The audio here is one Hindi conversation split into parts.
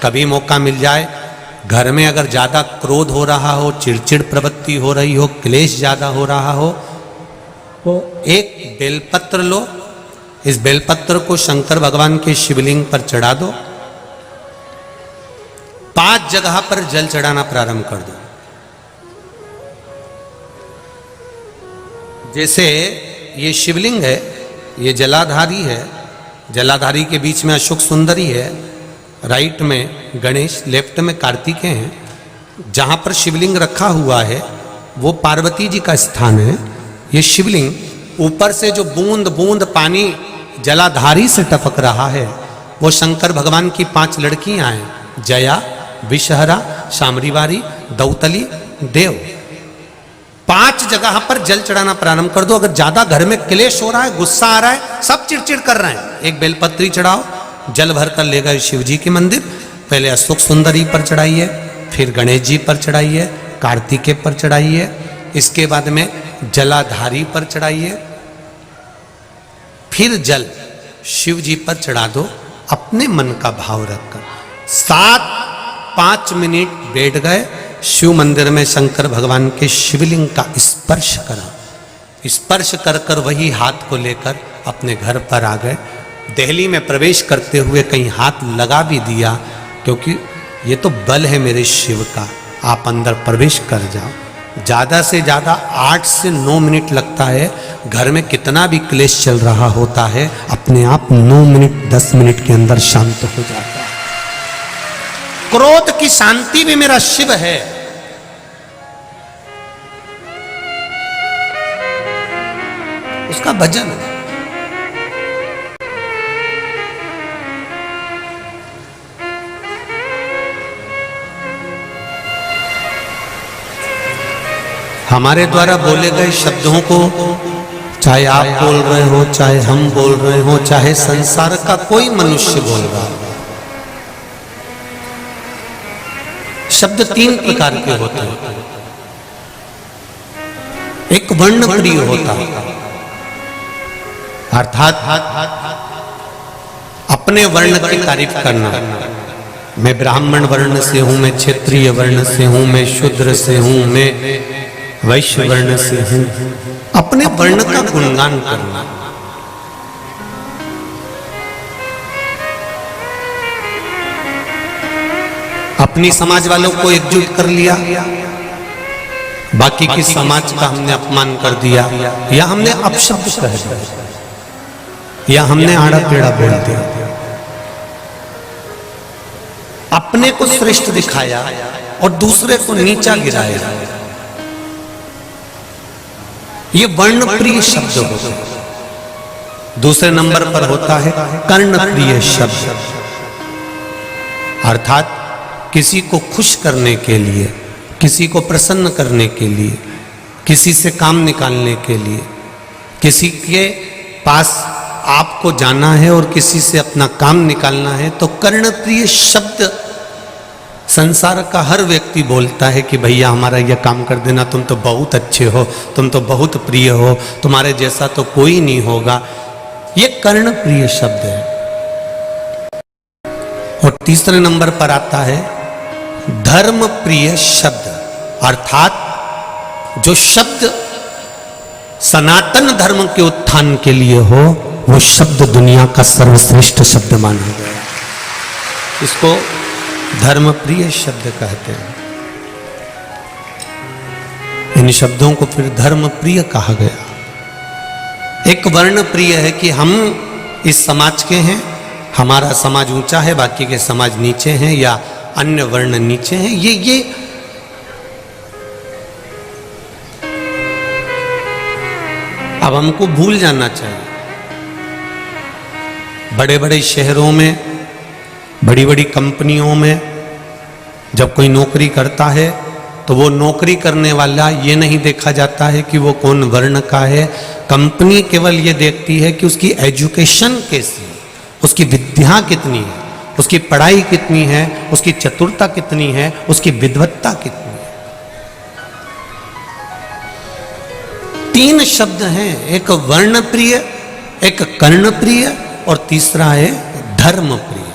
कभी मौका मिल जाए, घर में अगर ज़्यादा क्रोध हो रहा हो, चिड़चिड़ प्रवृत्ति हो रही हो, क्लेश ज़्यादा हो रहा हो, तो एक बेलपत्र लो, इस बेलपत्र को शंकर भगवान के शिवलिंग पर चढ़ा दो, 5 जगह पर जल चढ़ाना प्रारंभ कर दो। जैसे ये शिवलिंग है, ये जलाधारी है, जलाधारी के बीच में अशोक सुंदरी है, राइट में गणेश, लेफ्ट में कार्तिकेय हैं। जहाँ पर शिवलिंग रखा हुआ है वो पार्वती जी का स्थान है। ये शिवलिंग ऊपर से जो बूंद बूंद पानी जलाधारी से टपक रहा है वो शंकर भगवान की 5 लड़कियां हैं, जया, विषहरा, शामरीवारी, दौतली, देव। 5 जगह पर जल चढ़ाना प्रारंभ कर दो। अगर ज्यादा घर में क्लेश हो रहा है, गुस्सा आ रहा है, सब चिड़चिड़ कर रहे हैं, एक बेलपत्री चढ़ाओ, जल भर कर ले गए शिव जी के मंदिर। पहले अशोक सुंदरी पर चढ़ाइए, फिर गणेश जी पर चढ़ाइए, कार्तिकेय पर चढ़ाइए, इसके बाद में जलाधारी पर चढ़ाइए, फिर जल शिव जी पर चढ़ा दो अपने मन का भाव रखकर। 5 मिनट बैठ गए, शिव मंदिर में शंकर भगवान के शिवलिंग का स्पर्श करा, स्पर्श कर कर वही हाथ को लेकर अपने घर पर आ गए। दिल्ली में प्रवेश करते हुए कहीं हाथ लगा भी दिया, क्योंकि ये तो बल है मेरे शिव का, आप अंदर प्रवेश कर जाओ। ज़्यादा से ज़्यादा 8 से 9 मिनट लगता है। घर में कितना भी क्लेश चल रहा होता है, अपने आप 9 मिनट 10 मिनट के अंदर शांत हो जाता है। क्रोध की शांति भी मेरा शिव है। उसका भजन है। हमारे द्वारा बोले गए शब्दों को, चाहे आप बोल रहे हो, चाहे हम बोल रहे हो, चाहे संसार का कोई मनुष्य बोल रहा हो, शब्द 3 प्रकार के होते हैं। एक वर्ण प्रिय होता है, अर्थात अपने वर्ण की तारीफ करना। मैं ब्राह्मण वर्ण से हूं, मैं क्षत्रिय वर्ण से हूं, मैं शूद्र से हूं, मैं वैश्य वर्ण से हूं, अपने वर्ण का गुणगान करना। अपनी समाज वालों को एकजुट कर लिया, बाकी की समाज का हमने अपमान कर दिया, या हमने अपशब्द कह दिया, या हमने आड़ा टेढ़ा बोल दिया, अपने को श्रेष्ठ दिखाया और दूसरे को नीचा गिराया। ये वर्ण प्रिय शब्द होते हैं। दूसरे नंबर पर होता है कर्ण प्रिय शब्द, अर्थात किसी को खुश करने के लिए, किसी को प्रसन्न करने के लिए, किसी से काम निकालने के लिए, किसी के पास आपको जाना है और किसी से अपना काम निकालना है, तो कर्णप्रिय शब्द संसार का हर व्यक्ति बोलता है कि भैया हमारा यह काम कर देना, तुम तो बहुत अच्छे हो, तुम तो बहुत प्रिय हो, तुम्हारे जैसा तो कोई नहीं होगा। ये कर्णप्रिय शब्द है। और तीसरे नंबर पर आता है धर्म प्रिय शब्द, अर्थात जो शब्द सनातन धर्म के उत्थान के लिए हो, वो शब्द दुनिया का सर्वश्रेष्ठ शब्द माना गया। इसको धर्म प्रिय शब्द कहते हैं। इन शब्दों को फिर धर्म प्रिय कहा गया। एक वर्ण प्रिय है कि हम इस समाज के हैं, हमारा समाज ऊंचा है, बाकी के समाज नीचे हैं, या अन्य वर्ण नीचे हैं। ये अब हमको भूल जाना चाहिए। बड़े बड़े शहरों में, बड़ी बड़ी कंपनियों में जब कोई नौकरी करता है तो वो नौकरी करने वाला ये नहीं देखा जाता है कि वो कौन वर्ण का है। कंपनी केवल ये देखती है कि उसकी एजुकेशन कैसी है, उसकी विद्या कितनी है, उसकी पढ़ाई कितनी है, उसकी चतुरता कितनी है, उसकी विद्वत्ता कितनी है। 3 शब्द हैं, एक वर्ण प्रिय, एक कर्ण प्रिय और तीसरा है धर्म प्रिय।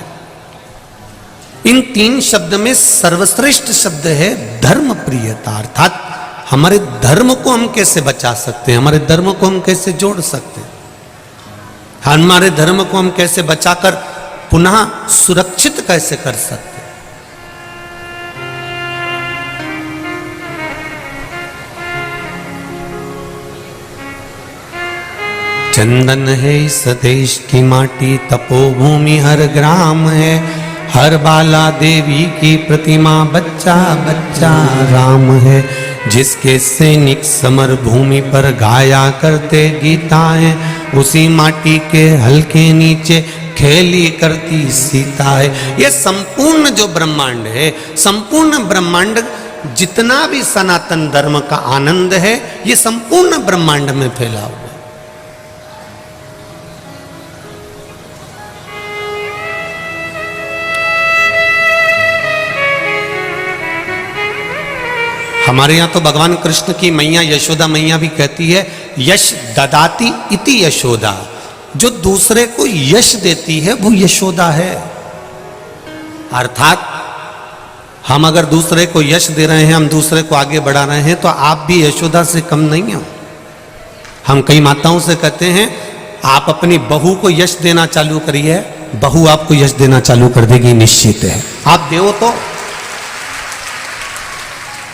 इन 3 शब्द में सर्वश्रेष्ठ शब्द है धर्म प्रियता, अर्थात हमारे धर्म को हम कैसे बचा सकते हैं, हमारे धर्म को हम कैसे जोड़ सकते हैं, हमारे धर्म को हम कैसे बचाकर पुनः सुरक्षित कैसे कर सकते हैं। चंदन है इस देश की माटी, तपोभूमि हर ग्राम है, हर बाला देवी की प्रतिमा, बच्चा बच्चा राम है। जिसके सैनिक समर भूमि पर गाया करते गीताएं, उसी माटी के हल्के नीचे खेली करती सीता है। ये संपूर्ण जो ब्रह्मांड है, संपूर्ण ब्रह्मांड जितना भी सनातन धर्म का आनंद है, ये संपूर्ण ब्रह्मांड में फैला हुआ है। हमारे यहाँ तो भगवान कृष्ण की मैया यशोदा मैया भी कहती है, यश ददाती इति यशोदा, जो दूसरे को यश देती है वो यशोदा है। अर्थात हम अगर दूसरे को यश दे रहे हैं, हम दूसरे को आगे बढ़ा रहे हैं, तो आप भी यशोदा से कम नहीं हो। हम कई माताओं से कहते हैं, आप अपनी बहू को यश देना चालू करिए, बहू आपको यश देना चालू कर देगी, निश्चित है। आप देव तो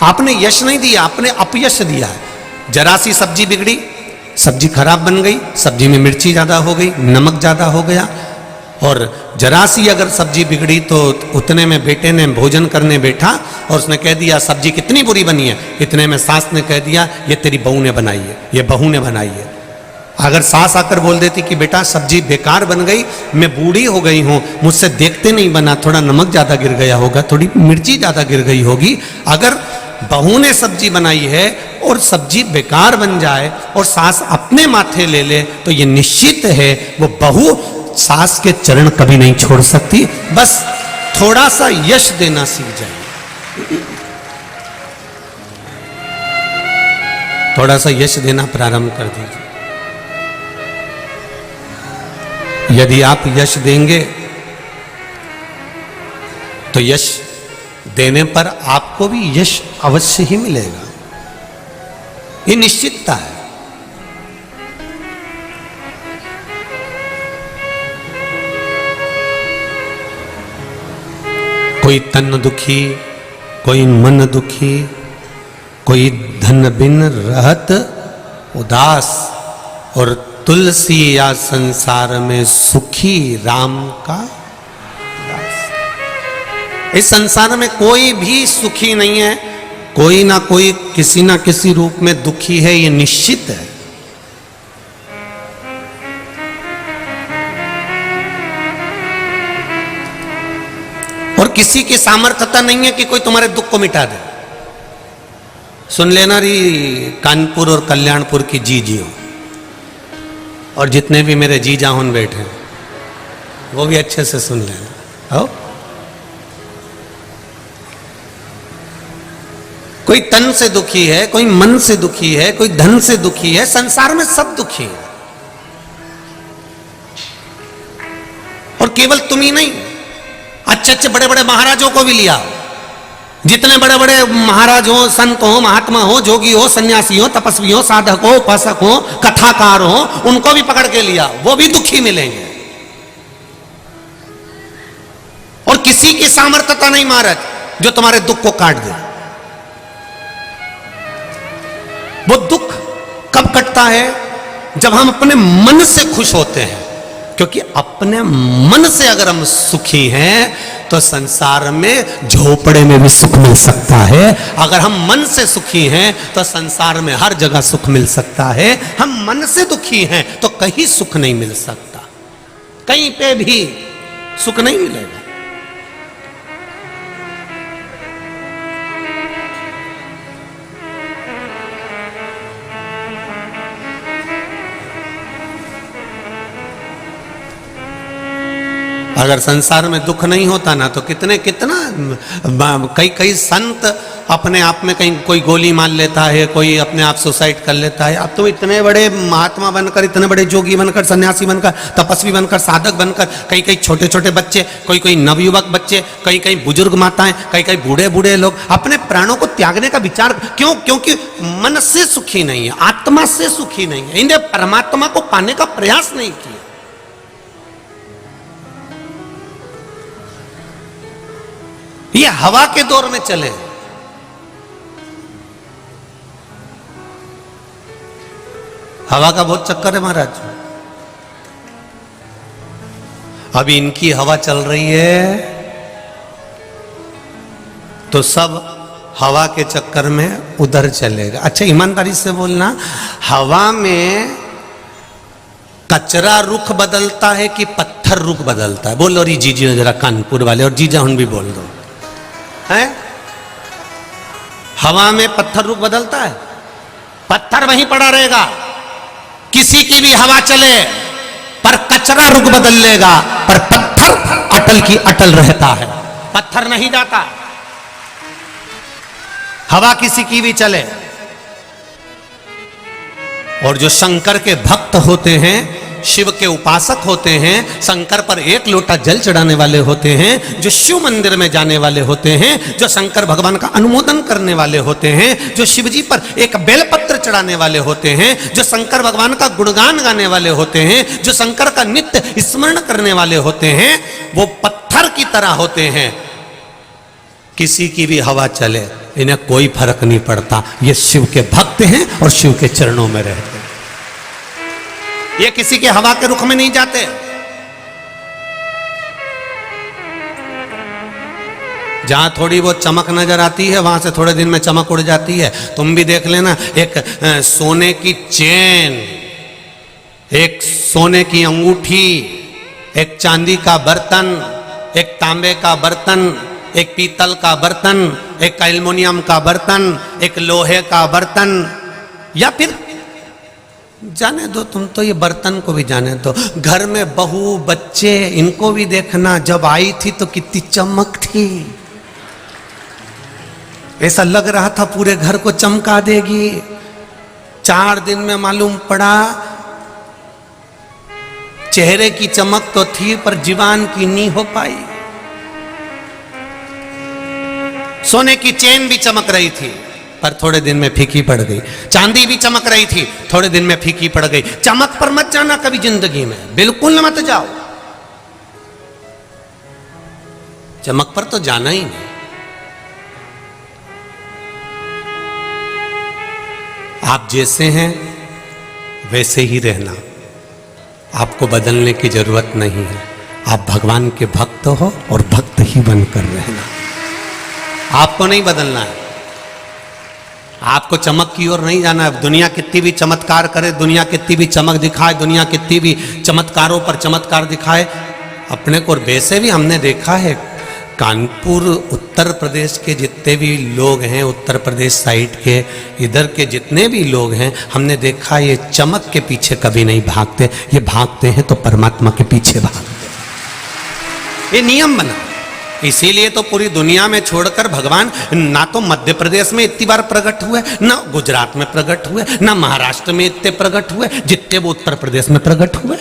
आपने यश नहीं दिया, आपने अपयश दिया है। जरा सी सब्जी बिगड़ी, सब्जी खराब बन गई, सब्जी में मिर्ची ज्यादा हो गई, नमक ज्यादा हो गया, और जरा सी अगर सब्जी बिगड़ी तो उतने में बेटे ने भोजन करने बैठा और उसने कह दिया सब्जी कितनी बुरी बनी है, इतने में सास ने कह दिया ये तेरी बहू ने बनाई है, ये बहू ने बनाई है। अगर सास आकर बोल देती कि बेटा सब्जी बेकार बन गई, मैं बूढ़ी हो गई हूं, मुझसे देखते नहीं बना, थोड़ा नमक ज्यादा गिर गया होगा, थोड़ी मिर्ची ज्यादा गिर गई होगी। अगर बहू ने सब्जी बनाई है और सब्जी बेकार बन जाए और सास अपने माथे ले ले, तो ये निश्चित है वो बहू सास के चरण कभी नहीं छोड़ सकती। बस थोड़ा सा यश देना सीख जाए, थोड़ा सा यश देना प्रारंभ कर दीजिए। यदि आप यश देंगे तो यश देने पर आपको भी यश अवश्य ही मिलेगा, ये निश्चितता है। कोई तन दुखी, कोई मन दुखी, कोई धन बिन रहत उदास, और तुलसी या संसार में सुखी राम का दास। इस संसार में कोई भी सुखी नहीं है, कोई ना कोई किसी ना किसी रूप में दुखी है, ये निश्चित है। और किसी की सामर्थ्यता नहीं है कि कोई तुम्हारे दुख को मिटा दे। सुन लेना री कानपुर और कल्याणपुर की जीजियों, और जितने भी मेरे जीजा होन बैठे हैं वो भी अच्छे से सुन लेना। हो कोई तन से दुखी है, कोई मन से दुखी है, कोई धन से दुखी है, संसार में सब दुखी है। और केवल तुम ही नहीं, अच्छे अच्छे बड़े बड़े महाराजों को भी लिया, जितने बड़े बड़े महाराज हो, संत हो, महात्मा हो, जोगी हो, सन्यासी हो, तपस्वी हो, साधक हो, उपासक हो, कथाकार हो, उनको भी पकड़ के लिया, वो भी दुखी मिलेंगे। और किसी की सामर्थ्यता नहीं महाराज जो तुम्हारे दुख को काट दे। वो दुख कब कटता है? जब हम अपने मन से खुश होते हैं, क्योंकि अपने मन से अगर हम सुखी हैं तो संसार में झोपड़े में भी सुख मिल सकता है। अगर हम मन से सुखी हैं तो संसार में हर जगह सुख मिल सकता है। हम मन से दुखी हैं तो कहीं सुख नहीं मिल सकता, कहीं पे भी सुख नहीं मिलेगा। अगर संसार में दुख नहीं होता ना तो कितना कई कई संत अपने आप में कहीं कोई गोली मार लेता है, कोई अपने आप सुसाइड कर लेता है। अब तो इतने बड़े महात्मा बनकर, इतने बड़े जोगी बनकर, सन्यासी बनकर, तपस्वी बनकर, साधक बनकर, कई कई छोटे छोटे बच्चे, कोई नवयुवक बच्चे, कई बुजुर्ग माताएं, कई बूढ़े बूढ़े लोग अपने प्राणों को त्यागने का विचार क्यों? क्योंकि मन से सुखी नहीं है, आत्मा से सुखी नहीं है, इन्हें परमात्मा को पाने का प्रयास नहीं किया। ये हवा के दौर में चले। हवा का बहुत चक्कर है महाराज। अभी इनकी हवा चल रही है तो सब हवा के चक्कर में उधर चलेगा। अच्छा ईमानदारी से बोलना, हवा में कचरा रुख बदलता है कि पत्थर रुख बदलता है? बोलो री जीजी जरा कानपुर वाले, और जीजा हम भी बोल दो है। हवा में पत्थर रुख बदलता है? पत्थर वहीं पड़ा रहेगा, किसी की भी हवा चले पर कचरा रुख बदल लेगा, पर पत्थर अटल की अटल रहता है, पत्थर नहीं जाता। हवा किसी की भी चले। और जो शंकर के भक्त होते हैं, शिव के उपासक होते हैं, शंकर पर एक लोटा जल चढ़ाने वाले होते हैं, जो शिव मंदिर में जाने वाले होते हैं, जो शंकर भगवान का अनुमोदन करने वाले होते हैं, जो शिव जी पर एक बेलपत्र चढ़ाने वाले होते हैं, जो शंकर भगवान का गुणगान गाने वाले होते हैं, जो शंकर का नित्य स्मरण करने वाले होते हैं, वो पत्थर की तरह होते हैं। किसी की भी हवा चले इन्हें कोई फर्क नहीं पड़ता। ये शिव के भक्त हैं और शिव के चरणों में रहते हैं। ये किसी के हवा के रुख में नहीं जाते। जहां थोड़ी बहुत चमक नजर आती है वहां से थोड़े दिन में चमक उड़ जाती है। तुम भी देख लेना, एक सोने की चेन, एक सोने की अंगूठी, एक चांदी का बर्तन, एक तांबे का बर्तन, एक पीतल का बर्तन, एक एल्युमिनियम का बर्तन, एक लोहे का बर्तन, या फिर जाने दो, तुम तो ये बर्तन को भी जाने दो, घर में बहू बच्चे इनको भी देखना, जब आई थी तो कितनी चमक थी, ऐसा लग रहा था पूरे घर को चमका देगी। 4 दिन में मालूम पड़ा चेहरे की चमक तो थी पर जीवान की नहीं हो पाई। सोने की चेन भी चमक रही थी पर थोड़े दिन में फीकी पड़ गई। चांदी भी चमक रही थी, थोड़े दिन में फीकी पड़ गई। चमक पर मत जाना कभी जिंदगी में, बिल्कुल मत जाओ। चमक पर तो जाना ही नहीं। आप जैसे हैं वैसे ही रहना, आपको बदलने की जरूरत नहीं है। आप भगवान के भक्त हो और भक्त ही बनकर रहना। आपको नहीं बदलना है, आपको चमक की ओर नहीं जाना है। दुनिया कितनी भी चमत्कार करे, दुनिया कितनी भी चमक दिखाए, दुनिया कितनी भी चमत्कारों पर चमत्कार दिखाए, अपने को वैसे भी हमने देखा है। कानपुर उत्तर प्रदेश के जितने भी लोग हैं, उत्तर प्रदेश साइड के इधर के जितने भी लोग हैं, हमने देखा ये चमक के पीछे कभी नहीं भागते। ये भागते हैं तो परमात्मा के पीछे भागते। ये नियम बना, इसीलिए तो पूरी दुनिया में छोड़कर भगवान ना तो मध्य प्रदेश में इतनी बार प्रकट हुए, ना गुजरात में प्रकट हुए, ना महाराष्ट्र में इतने प्रकट हुए जितने वो उत्तर प्रदेश में प्रकट हुए।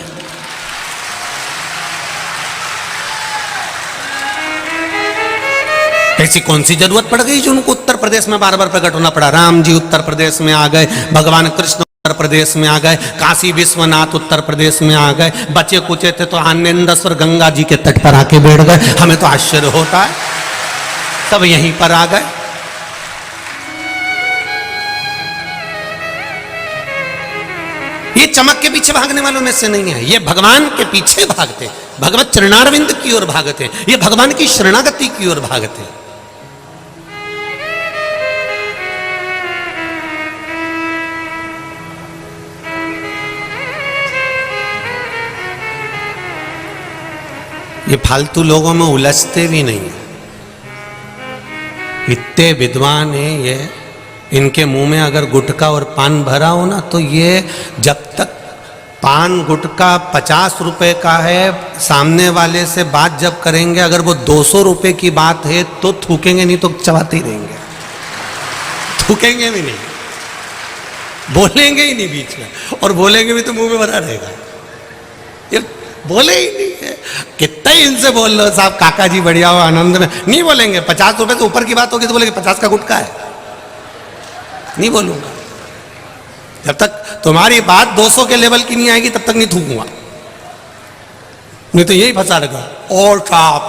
ऐसी कौन सी जरूरत पड़ गई जो उनको उत्तर प्रदेश में बार बार प्रकट होना पड़ा? राम जी उत्तर प्रदेश में आ गए, भगवान कृष्ण उत्तर प्रदेश में आ गए, काशी विश्वनाथ उत्तर प्रदेश में आ गए, बचे कुचे थे तो आनंदेश्वर गंगा जी के तट पर आके बैठ गए। हमें तो आश्चर्य होता है, सब यहीं पर आ गए। ये चमक के पीछे भागने वालों में से नहीं है, ये भगवान के पीछे भागते, भगवत चरणारविंद की ओर भागते, ये भगवान की शरणागति की ओर भागते। ये फालतू लोगों में उलझते भी नहीं है। इतने विद्वान हैं ये, इनके मुंह में अगर गुटखा और पान भरा हो ना तो ये जब तक पान गुटका 50 रुपए का है, सामने वाले से बात जब करेंगे अगर वो 200 रुपए की बात है तो थूकेंगे, नहीं तो चबाते ही रहेंगे, थूकेंगे भी नहीं, बोलेंगे ही नहीं बीच में, और बोलेंगे भी तो मुंह में भरा रहेगा, ये बोले ही नहीं है। कितना ही इनसे बोल लो साहब काका जी बढ़िया हो आनंद में, नहीं बोलेंगे। 50 रुपए से ऊपर की बात होगी तो बोलेंगे 50 का गुटका है, नहीं बोलूंगा। जब तक तुम्हारी बात 200 के लेवल की नहीं आएगी तब तक नहीं थूकूंगा, नहीं तो यही फंसा रखा और साहब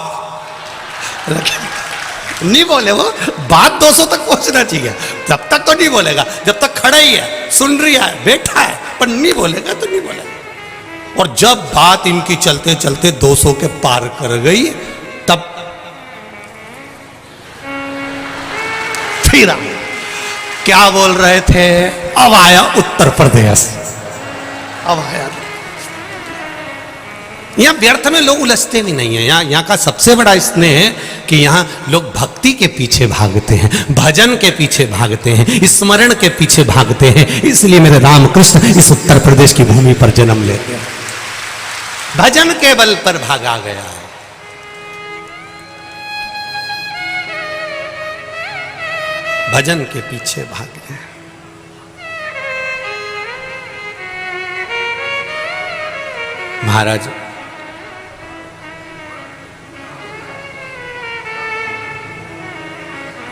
नहीं बोले, वो बात 200 तक पहुंचना चाहिए, जब तक तो नहीं बोलेगा, जब तक खड़ा ही है, सुन रहा है, बैठा है, पर नहीं बोलेगा तो नहीं बोलेगा। और जब बात इनकी चलते चलते 200 के पार कर गई तब फिर क्या बोल रहे थे, अब आया उत्तर प्रदेश, अब आया। यहां व्यर्थ में लोग उलझते भी नहीं है। यहाँ का सबसे बड़ा स्नेह है कि यहाँ लोग भक्ति के पीछे भागते हैं, भजन के पीछे भागते हैं, स्मरण के पीछे भागते हैं। इसलिए मेरे रामकृष्ण इस उत्तर प्रदेश की भूमि पर जन्म लेते हैं, भजन के बल पर भागा गया है। भजन के पीछे भागे। महाराज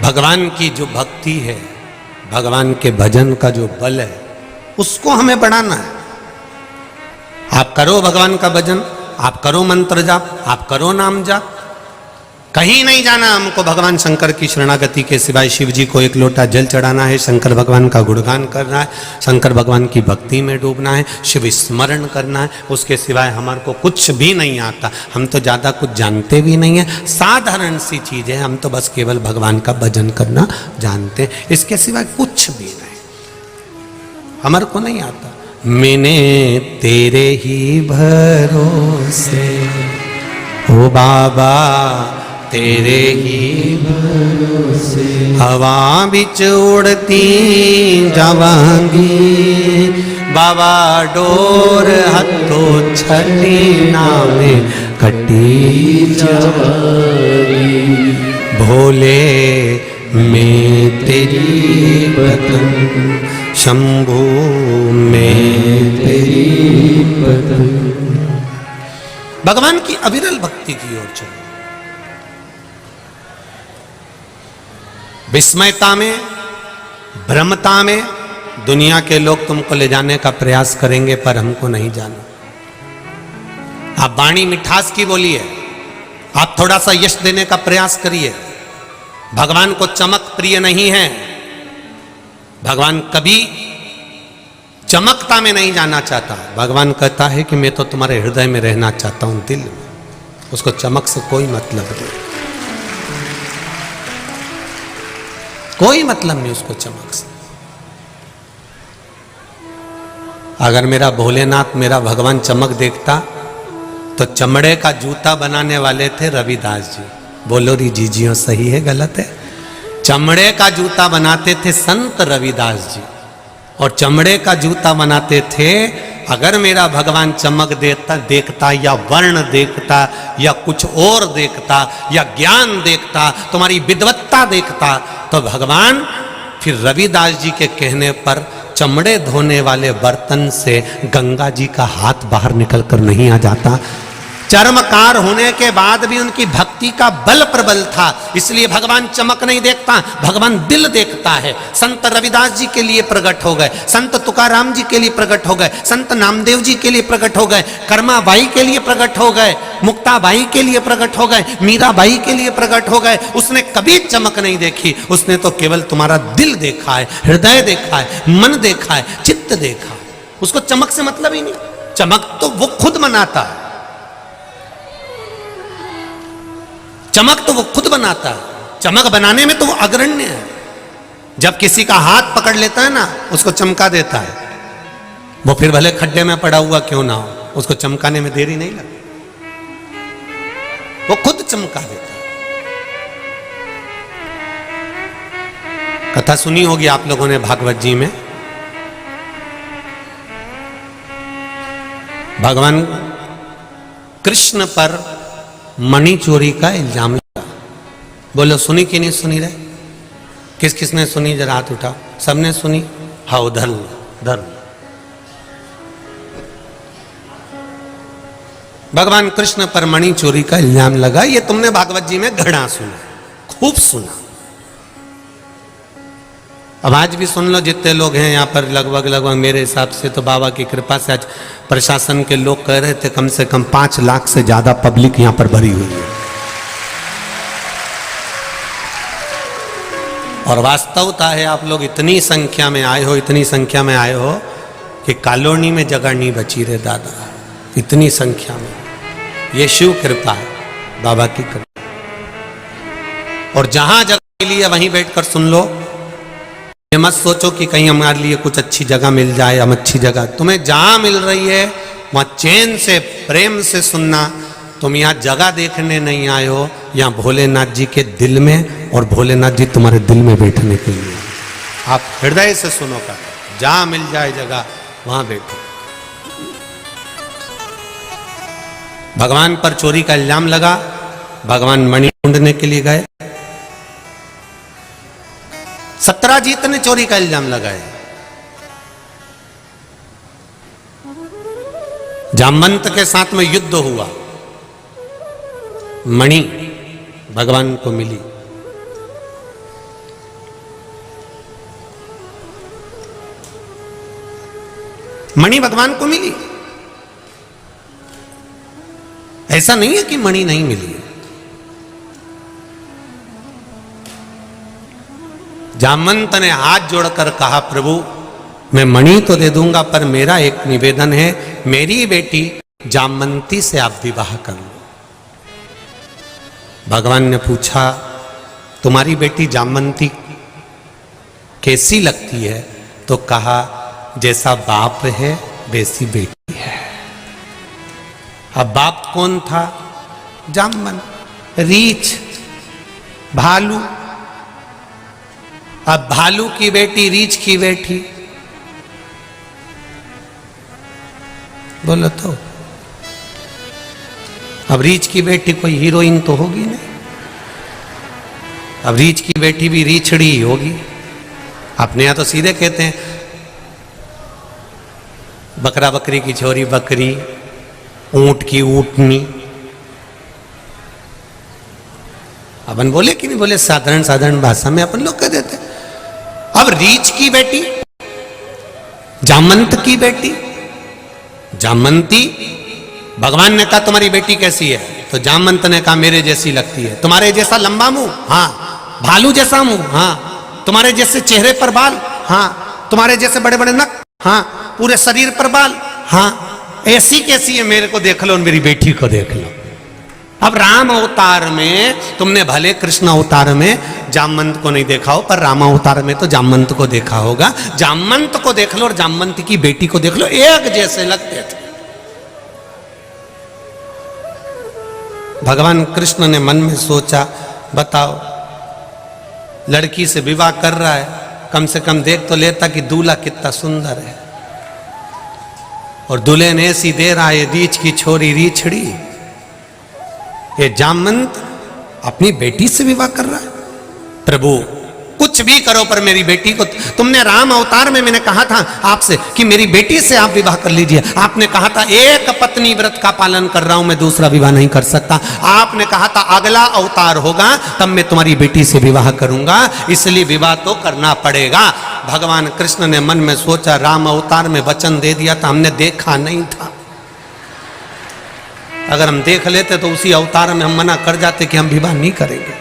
भगवान की जो भक्ति है, भगवान के भजन का जो बल है, उसको हमें बढ़ाना है। आप करो भगवान का भजन, आप करो मंत्र जाप, आप करो नाम जाप, कहीं नहीं जाना हमको भगवान शंकर की शरणागति के सिवाय। शिव जी को एक लोटा जल चढ़ाना है, शंकर भगवान का गुणगान करना है, शंकर भगवान की भक्ति में डूबना है, शिव स्मरण करना है। उसके सिवाय हमारे को कुछ भी नहीं आता। हम तो ज़्यादा कुछ जानते भी नहीं हैं, साधारण सी चीज़ है, हम तो बस केवल भगवान का भजन करना जानते हैं, इसके सिवाय कुछ भी नहीं हमारे को नहीं आता। मैंने तेरे ही भरोसे हो बाबा, तेरे ही भरोसे हवा बिच उड़ती जावांगी, बाबा डोर हथो छठी नामे कटी जावांगी। भोले मैं तेरी बतन, शंभू मैं तेरी बतन। भगवान की अविरल भक्ति की ओर चलो। विस्मयता में, भ्रमता में दुनिया के लोग तुमको ले जाने का प्रयास करेंगे, पर हमको नहीं जाना। आप वाणी मिठास की बोलिए, आप थोड़ा सा यश देने का प्रयास करिए। भगवान को चमक प्रिय नहीं है, भगवान कभी चमकता में नहीं जाना चाहता। भगवान कहता है कि मैं तो तुम्हारे हृदय में रहना चाहता हूं, दिल में। उसको चमक से कोई मतलब नहीं, कोई मतलब नहीं उसको चमक से। अगर मेरा भोलेनाथ, मेरा भगवान चमक देखता तो चमड़े का जूता बनाने वाले थे रविदास जी। बोलो री जीजियों, सही है गलत है? चमड़े का जूता बनाते थे संत रविदास जी, और चमड़े का जूता बनाते थे। अगर मेरा भगवान चमक देखता या वर्ण देखता या कुछ और देखता या ज्ञान देखता, तुम्हारी विद्वत्ता देखता, तो भगवान फिर रविदास जी के कहने पर चमड़े धोने वाले बर्तन से गंगा जी का हाथ बाहर निकलकर नहीं आ जाता। चर्मकार होने के बाद भी उनकी भक्ति का बल प्रबल था, इसलिए भगवान चमक नहीं देखता, भगवान दिल देखता है। संत रविदास जी के लिए प्रकट हो गए, संत तुकाराम जी के लिए प्रकट हो गए, संत नामदेव जी के लिए प्रकट हो गए, कर्माबाई के लिए प्रकट हो गए, मुक्ताबाई के लिए प्रकट हो गए, मीराबाई के लिए प्रकट हो गए। उसने कभी चमक नहीं देखी, उसने तो केवल तुम्हारा दिल देखा है, हृदय देखा है, मन देखा है, चित्त देखा। उसको चमक से मतलब ही नहीं, चमक तो वो खुद बनाता है, चमक तो वो खुद बनाता है। चमक बनाने में तो वो अग्रण्य है। जब किसी का हाथ पकड़ लेता है ना, उसको चमका देता है, वो फिर भले खड्डे में पड़ा हुआ क्यों ना हो, उसको चमकाने में देरी नहीं लगती, वो खुद चमका देता है। कथा सुनी होगी आप लोगों ने भागवत जी में, भगवान कृष्ण पर मणि चोरी का इल्जाम लगा। बोलो सुनी कि नहीं सुनी रे? किस किसने सुनी? जरा हाथ उठाओ। सबने सुनी? हाँ उधर उधर। भगवान कृष्ण पर मणि चोरी का इल्जाम लगा। ये तुमने भागवत जी में घड़ा सुना, खूब सुना। अब आज भी सुन लो, जितने लोग हैं यहाँ पर लगभग मेरे हिसाब से तो बाबा की कृपा से आज प्रशासन के लोग कह रहे थे कम से कम 5 लाख से ज्यादा पब्लिक यहाँ पर भरी हुई है। और वास्तवता है आप लोग इतनी संख्या में आए हो, इतनी संख्या में आए हो कि कॉलोनी में जगह नहीं बची रे दादा, इतनी संख्या में। ये शिव कृपा है, बाबा की कृपा। और जहां जगह मिली है वहीं बैठकर सुन लो। ये मत सोचो कि कहीं हमारे लिए कुछ अच्छी जगह मिल जाए, हम अच्छी जगह। तुम्हें जहां मिल रही है वहां चैन से प्रेम से सुनना। तुम यहाँ जगह देखने नहीं आए हो, यहाँ भोलेनाथ जी के दिल में, और भोलेनाथ जी तुम्हारे दिल में बैठने के लिए। आप हृदय से सुनो कर, जहां मिल जाए जगह वहां बैठो। भगवान पर चोरी का इल्जाम लगा। भगवान मणि ढूंढने के लिए गए। 17 ने चोरी का इल्जाम लगाया। जामवंत के साथ में युद्ध हुआ, मणि भगवान को मिली। मणि भगवान को मिली। ऐसा नहीं है कि मणि नहीं मिली। जामवंत ने हाथ जोड़कर कहा, प्रभु मैं मणि तो दे दूंगा, पर मेरा एक निवेदन है, मेरी बेटी जामवंती से आप विवाह कर लो। भगवान ने पूछा, तुम्हारी बेटी जामवंती कैसी लगती है? तो कहा, जैसा बाप है वैसी बेटी है। अब बाप कौन था? जामवंत, रीछ, भालू। अब भालू की बेटी रीछ की बेटी, बोलो तो। अब रीछ की बेटी कोई हीरोइन तो होगी नहीं। अब रीछ की बेटी भी रीछड़ी ही होगी। अपने यहां तो सीधे कहते हैं बकरा बकरी की छोरी बकरी, ऊंट की ऊंटनी। अपन बोले कि नहीं बोले? साधारण साधारण भाषा में अपन लोग कह देते। अब रीछ की बेटी, जामवंत की बेटी, जामवंती। भगवान ने कहा तुम्हारी बेटी कैसी है? तो जामवंत ने कहा मेरे जैसी लगती है। तुम्हारे जैसा लंबा मुंह? हाँ। भालू जैसा मुंह? हाँ। तुम्हारे जैसे चेहरे पर बाल? हाँ। तुम्हारे जैसे बड़े बड़े नख? हाँ। पूरे शरीर पर बाल? हाँ। ऐसी कैसी है? मेरे को देख लो, मेरी बेटी को देख लो। अब राम अवतार में तुमने भले कृष्ण अवतार में जामवंत को नहीं देखा हो, पर राम अवतार में तो जामवंत को देखा होगा। जामवंत को देख लो और जामवंत की बेटी को देख लो, एक जैसे लगते थे। भगवान कृष्ण ने मन में सोचा, बताओ लड़की से विवाह कर रहा है, कम से कम देख तो लेता कि दूल्हा कितना सुंदर है। और दुल्हन ऐसी दे रहा है, रीछ की छोरी रीछड़ी। ये जामवंत अपनी बेटी से विवाह कर रहा है। प्रभु कुछ भी करो पर मेरी बेटी को। तुमने राम अवतार में मैंने कहा था आपसे कि मेरी बेटी से आप विवाह कर लीजिए। आपने कहा था एक पत्नी व्रत का पालन कर रहा हूं मैं, दूसरा विवाह नहीं कर सकता। आपने कहा था अगला अवतार होगा तब मैं तुम्हारी बेटी से विवाह करूंगा, इसलिए विवाह तो करना पड़ेगा। भगवान कृष्ण ने मन में सोचा, राम अवतार में वचन दे दिया था, हमने देखा नहीं था। अगर हम देख लेते तो उसी अवतार में हम मना कर जाते कि हम विवाह नहीं करेंगे।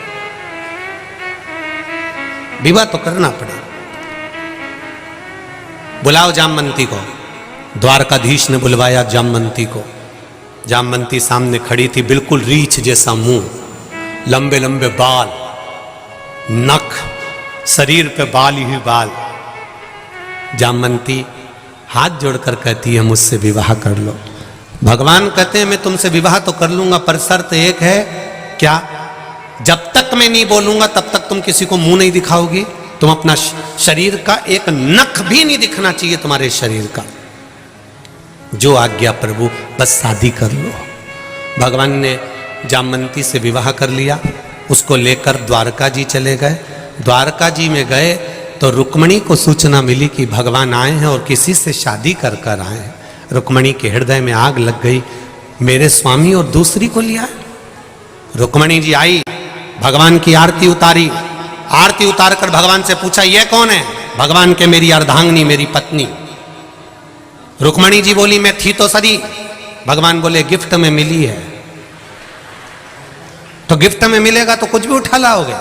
विवाह तो करना पड़ेगा। बुलाओ जामवंती को। द्वारकाधीश ने बुलवाया जामवंती को। जामवंती सामने खड़ी थी, बिल्कुल रीछ जैसा मुंह, लंबे लंबे बाल, नख, शरीर पे बाल ही बाल। जामवंती हाथ जोड़कर कहती है, मुझसे विवाह कर लो। भगवान कहते हैं मैं तुमसे विवाह तो कर लूंगा, पर शर्त एक है। क्या? जब तक मैं नहीं बोलूंगा तब तक तुम किसी को मुंह नहीं दिखाओगी। तुम अपना शरीर का एक नख भी नहीं दिखना चाहिए तुम्हारे शरीर का। जो आज्ञा प्रभु, बस शादी कर लो। भगवान ने जामवंती से विवाह कर लिया, उसको लेकर द्वारका जी चले गए। द्वारका जी में गए तो रुक्मणी को सूचना मिली कि भगवान आए हैं और किसी से शादी कर कर आए हैं। रुक्मणी के हृदय में आग लग गई, मेरे स्वामी और दूसरी को लिया है। रुक्मणी जी आई, भगवान की आरती उतारी, आरती उतार कर भगवान से पूछा ये कौन है? भगवान के मेरी अर्धांगिनी, मेरी पत्नी। रुक्मणी जी बोली मैं थी तो सदी। भगवान बोले गिफ्ट में मिली है। तो गिफ्ट में मिलेगा तो कुछ भी उठा लाओगे।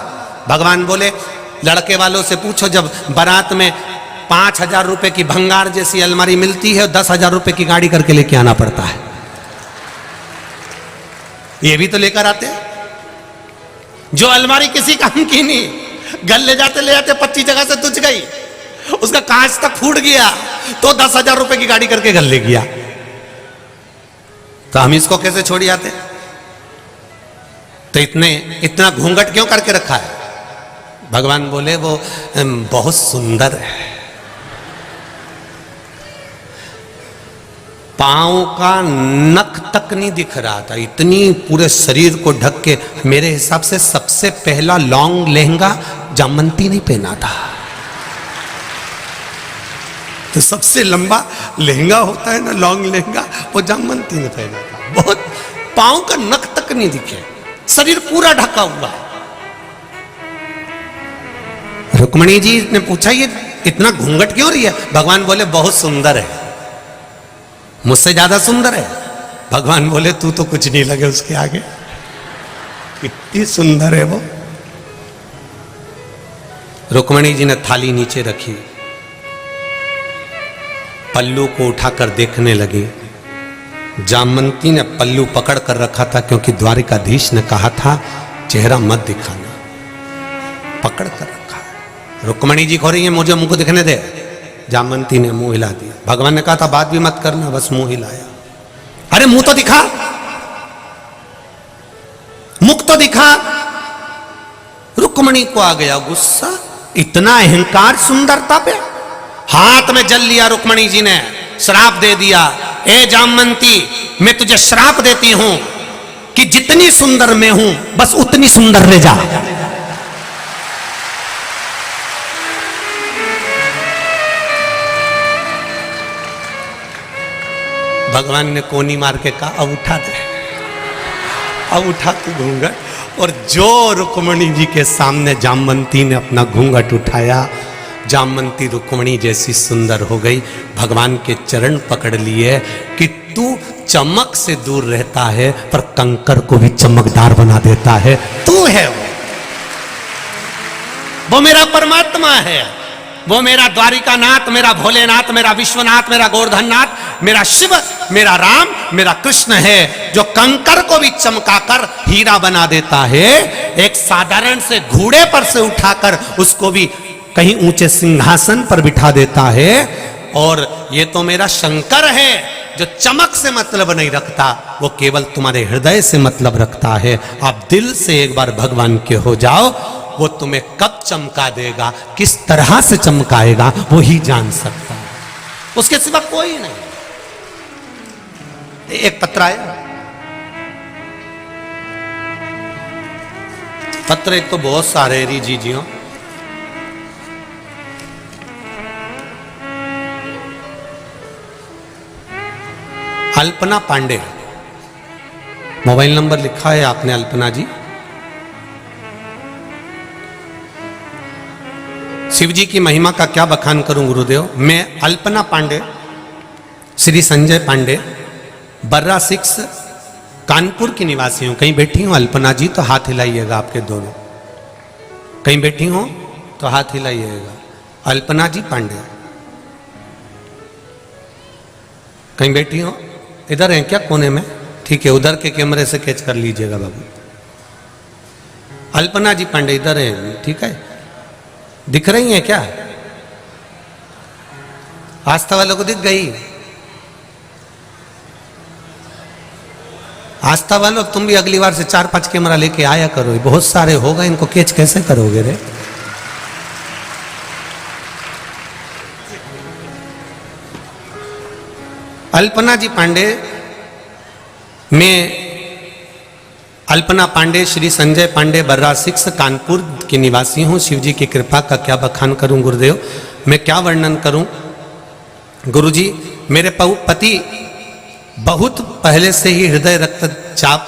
भगवान बोले लड़के वालों से पूछो, जब बारात में 5,000 रुपए की भंगार जैसी अलमारी मिलती है, 10,000 रुपए की गाड़ी करके लेके आना पड़ता है। ये भी तो लेकर आते हैं। जो अलमारी किसी काम की नहीं, घर ले जाते 25 जगह से तुझ गई, उसका कांच तक फूट गया तो 10,000 रुपए की गाड़ी करके घर ले गया। तो हम इसको कैसे छोड़ आते? तो इतना घूंघट क्यों करके रखा है? भगवान बोले वो बहुत सुंदर है। पांव का नख तक नहीं दिख रहा था, इतनी पूरे शरीर को ढक के। मेरे हिसाब से सबसे पहला लॉन्ग लहंगा जामवंती ने पहना था। तो सबसे लंबा लहंगा होता है ना, लॉन्ग लहंगा, वो जामवंती ने पहना था। बहुत पांव का नख तक नहीं दिखे, शरीर पूरा ढका हुआ। रुक्मणी जी ने पूछा ये इतना घूंघट क्यों रही है? भगवान बोले बहुत सुंदर है, मुझसे ज्यादा सुंदर है। भगवान बोले तू तो कुछ नहीं लगे उसके आगे, इतनी सुंदर है वो। रुक्मणी जी ने थाली नीचे रखी, पल्लू को उठाकर देखने लगी। जामवंती ने पल्लू पकड़ कर रखा था, क्योंकि द्वारिकाधीश ने कहा था चेहरा मत दिखाना। पकड़ कर रखा है। रुक्मणी जी खो रही है, मुझे मुंह को दिखने दे। जामवंती ने मुंह हिला दिया। भगवान ने कहा था बात भी मत करना, बस मुंह हिलाया। अरे मुंह तो दिखा, मुख तो दिखा। रुक्मणी को आ गया गुस्सा, इतना अहंकार सुंदरता पे। हाथ में जल लिया रुक्मणी जी ने, श्राप दे दिया। ए जामवंती, मैं तुझे श्राप देती हूं कि जितनी सुंदर मैं हूं बस उतनी सुंदर रह जा। भगवान ने कोनी मार के कहा अब उठा दे, अब उठा तू घूंघट। और जो रुक्मणी जी के सामने जामवंती ने अपना घूंघट उठाया, जामवंती रुक्मणी जैसी सुंदर हो गई। भगवान के चरण पकड़ लिए कि तू चमक से दूर रहता है पर कंकर को भी चमकदार बना देता है। तू है वो मेरा परमात्मा है, वो मेरा द्वारिकानाथ, मेरा भोलेनाथ, मेरा विश्वनाथ, मेरा गोवर्धननाथ, मेरा शिव, मेरा राम, मेरा कृष्ण है, जो कंकर को भी चमकाकर हीरा बना देता है। एक साधारण से घोड़े पर से उठाकर उसको भी कहीं ऊंचे सिंहासन पर बिठा देता है। और ये तो मेरा शंकर है, जो चमक से मतलब नहीं रखता, वो केवल तुम्हारे हृदय से मतलब रखता है। आप दिल से एक बार भगवान के हो जाओ, वो तुम्हें कब चमका देगा, किस तरह से चमकाएगा, वो ही जान सकता है, उसके सिवा कोई नहीं। एक पत्र आया, पत्र एक तो बहुत सारे regio. Alpana Pandey, mobile number लिखा है आपने अल्पना जी। शिव जी की महिमा का क्या बखान करूं गुरुदेव। मैं अल्पना पांडे, श्री संजय पांडे, बर्रा 6 कानपुर की निवासी हूं। कहीं बैठी हूं अल्पना जी तो हाथ हिलाइएगा, आपके दोनों कहीं बैठी हो तो हाथ हिलाइएगा। अल्पना जी पांडे कहीं बैठी हो, इधर हैं क्या कोने में? ठीक है, उधर के कैमरे से कैच कर लीजिएगा बाबू। अल्पना जी पांडे इधर है, ठीक है, दिख रही हैं क्या? आस्था वालों को दिख गई? आस्था वालों तुम भी अगली बार से 4-5 कैमरा लेके आया करो, बहुत सारे होगा, इनको कैच कैसे करोगे रे? अल्पना जी पांडे में अल्पना पांडे, श्री संजय पांडे, बर्रा 6 कानपुर के निवासी हूँ। शिव जी की कृपा का क्या बखान करूँ गुरुदेव, मैं क्या वर्णन करूँ। गुरुजी, मेरे पति बहुत पहले से ही हृदय रक्तचाप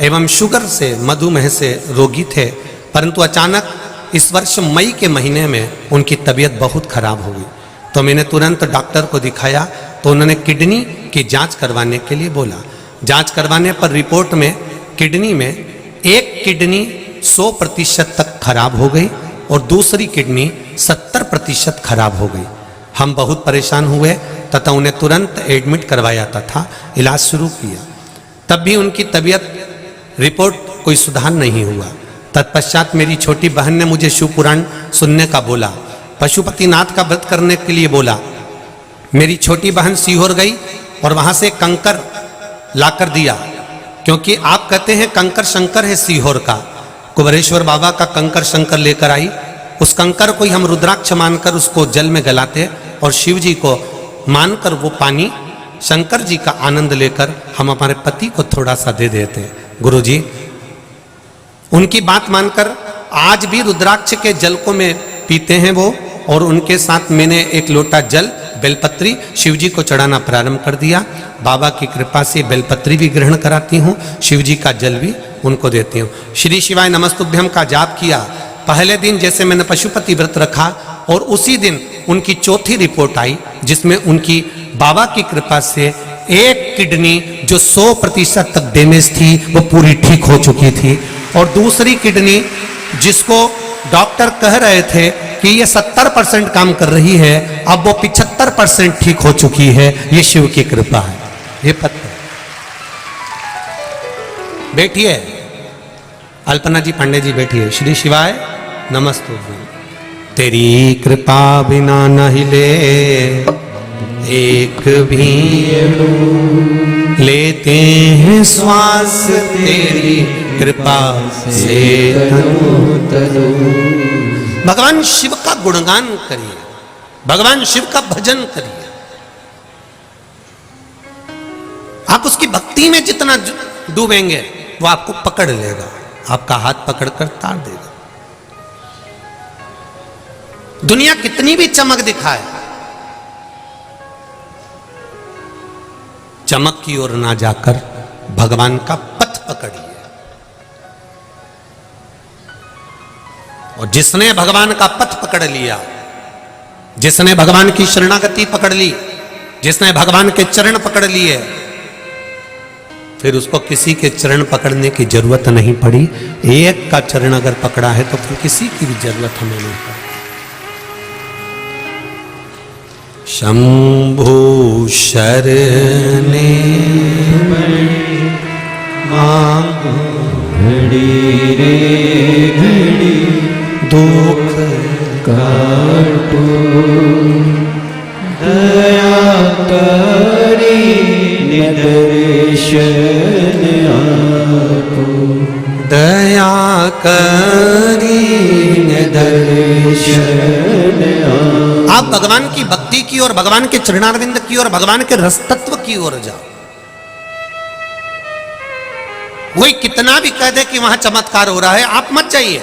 एवं शुगर से, मधुमेह से रोगी थे, परंतु अचानक इस वर्ष मई के महीने में उनकी तबीयत बहुत खराब हो गई। तो मैंने तुरंत डॉक्टर को दिखाया, तो उन्होंने किडनी की जांच करवाने के लिए बोला। जांच करवाने पर रिपोर्ट में किडनी में एक किडनी 100% तक खराब हो गई और दूसरी किडनी 70% खराब हो गई। हम बहुत परेशान हुए तथा उन्हें तुरंत एडमिट करवाया तथा इलाज शुरू किया। तब भी उनकी तबीयत रिपोर्ट कोई सुधार नहीं हुआ। तत्पश्चात मेरी छोटी बहन ने मुझे शिव पुराण सुनने का बोला, पशुपतिनाथ का व्रत करने के लिए बोला। मेरी छोटी बहन सीहोर गई और वहां से कंकर लाकर दिया, क्योंकि आप कहते हैं कंकर शंकर है सीहोर का। कुबेरेश्वर बाबा का कंकर शंकर लेकर आई। उस कंकर को ही हम रुद्राक्ष मानकर उसको जल में गलाते और शिव जी को मानकर वो पानी शंकर जी का आनंद लेकर हम हमारे पति को थोड़ा सा दे देते। गुरुजी, उनकी बात मानकर आज भी रुद्राक्ष के जल को मैं पीते हैं वो, और उनके साथ मैंने एक लोटा जल बेलपत्री शिव जी को चढ़ाना प्रारंभ कर दिया। बाबा की कृपा से बेलपत्री भी ग्रहण कराती हूँ, शिव जी का जल भी उनको देती हूँ। श्री शिवाय नमस्तुभ्यम का जाप किया। पहले दिन जैसे मैंने पशुपति व्रत रखा और उसी दिन उनकी चौथी रिपोर्ट आई, जिसमें उनकी बाबा की कृपा से एक किडनी जो 100% तक डैमेज थी वो पूरी ठीक हो चुकी थी, और दूसरी किडनी जिसको डॉक्टर कह रहे थे कि ये 70% काम कर रही है, अब वो 75% ठीक हो चुकी है। ये शिव की कृपा है। ये पत्र बैठिए, अल्पना जी पांडे जी बैठिए। श्री शिवाय नमस्तुभ्यम। तेरी कृपा बिना न हिले एक भी लेते हैं श्वास, तेरी कृपा से तनु। भगवान शिव का गुणगान करिए, भगवान शिव का भजन करिए। आप उसकी भक्ति में जितना डूबेंगे वो आपको पकड़ लेगा, आपका हाथ पकड़कर तार देगा। दुनिया कितनी भी चमक दिखाए, चमक की ओर ना जाकर भगवान का पथ पकड़िए। और जिसने भगवान का पथ पकड़ लिया, जिसने भगवान की शरणागति पकड़ ली, जिसने भगवान के चरण पकड़ लिए, फिर उसको किसी के चरण पकड़ने की जरूरत नहीं पड़ी। एक का चरण अगर पकड़ा है तो फिर किसी की भी जरूरत हमें नहीं पड़ी। शंभु शरणे मांगो घड़ी रे घड़ी दुख काटो, दया करी निदर्शन आपो, दया करी निदर्शन आपो। आप भगवान की भक्ति की और भगवान के चरणारविंद की और भगवान के रस तत्व की ओर जाओ। कोई कितना भी कह दे कि वहां चमत्कार हो रहा है, आप मत जाइए।